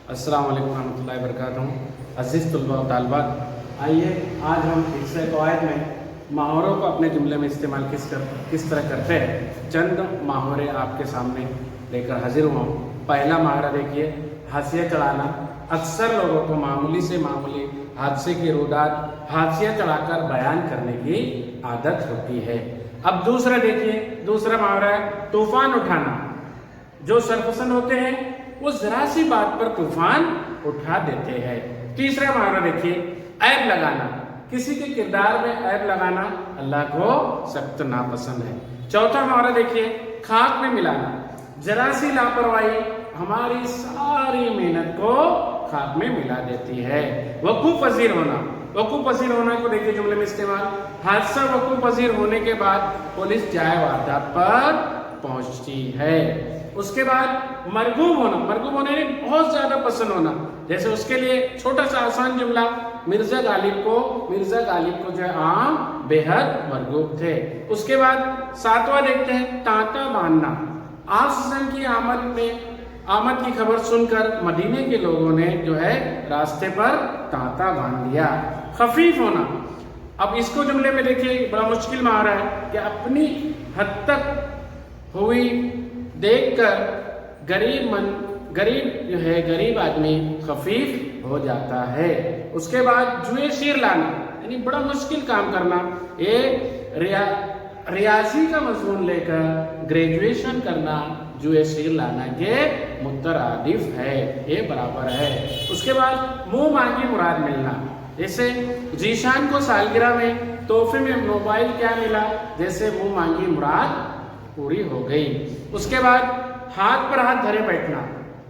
अस्सलाम वालेकुम रहमतुल्लाहि वबरकातुहू। अज़ीज़ तलबा और तालिबात, आइए आज हम हिस्से क़वाइद में मुहावरों को अपने जुमले में इस्तेमाल किस तरह करते हैं, चंद मुहावरे आपके सामने लेकर हाजिर हुआ हूँ। पहला मुहावरा देखिए, हाशिया चढ़ाना। अक्सर लोगों को मामूली से मामूली हादसे की रुदात हाशिया चढ़ाकर बयान करने की आदत होती है। अब दूसरा देखिए, दूसरा मुहावरा है तूफान उठाना। जो सरपसंद होते हैं वो जरा सी बात पर तूफान उठा देते हैं। तीसरा मुहावरा देखिए, ऐब लगाना। किसी के किरदार में ऐब लगाना अल्लाह को सख्त नापसंद है। चौथा मुहावरा देखिए, खाक में मिलाना। जरा सी लापरवाही हमारी सारी मेहनत को खाक में मिला देती है। वकूफ पजीर होना। वकूफ पजीर होना को देखिए जुमले में इस्तेमाल। हादसा वकूफ पजीर होने के बाद पुलिस जाए वारदात पर पहुंचती है। उसके बाद मरगूब होना। मरगूब होने बहुत ज्यादा पसंद होना। जैसे उसके लिए छोटा सा आसान जुमला, मिर्जा गालिब को जो आम बेहद मरगूब थे। उसके बाद सातवां देखते हैं तांता बांधना। आप की आमद की खबर सुनकर मदीने के लोगों ने जो है रास्ते पर तांता बांध लिया। खफीफ होना। अब इसको जुमले में देखिए, बड़ा मुश्किल मुहावरा है कि अपनी हद तक हुई देखकर गरीब आदमी खफीफ हो जाता है। उसके बाद जुए शीर लाना, यानी बड़ा मुश्किल काम करना। ये रियाजी का मजमून लेकर ग्रेजुएशन करना जुए शीर लाना के मुतरादिफ है, ये बराबर है। उसके बाद मुंह मांगी मुराद मिलना। जैसे जीशान को सालगिरह में तोहफे में मोबाइल क्या मिला, जैसे मुंह मांगी मुराद पूरी हो गई। उसके बाद हाथ पर हाथ धरे बैठना।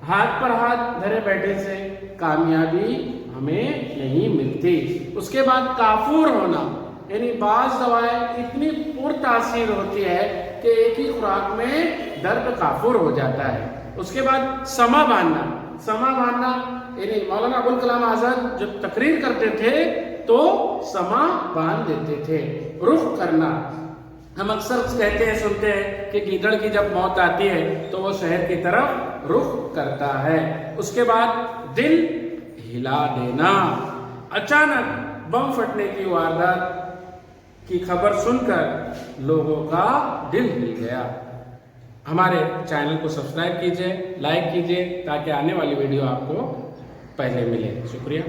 हाथ पर हाथ धरे बैठे से कामयाबी हमें नहीं मिलती। उसके बाद काफूर होना, यानी बाज दवाएं इतनी पुरतासीर होती है कि एक ही खुराक में दर्द काफूर हो जाता है। उसके बाद समा बांधना। समा बांधना यानी मौलाना अबुल कलाम आजाद जब तकरीर करते थे तो समा बांध देते थे। रुख करना। हम अक्सर कहते हैं, सुनते हैं कि गीदड़ की जब मौत आती है तो वो शहर की तरफ रुख करता है। उसके बाद दिल हिला देना। अचानक बम फटने की वारदात की खबर सुनकर लोगों का दिल हिल गया। हमारे चैनल को सब्सक्राइब कीजिए, लाइक कीजिए ताकि आने वाली वीडियो आपको पहले मिले। शुक्रिया।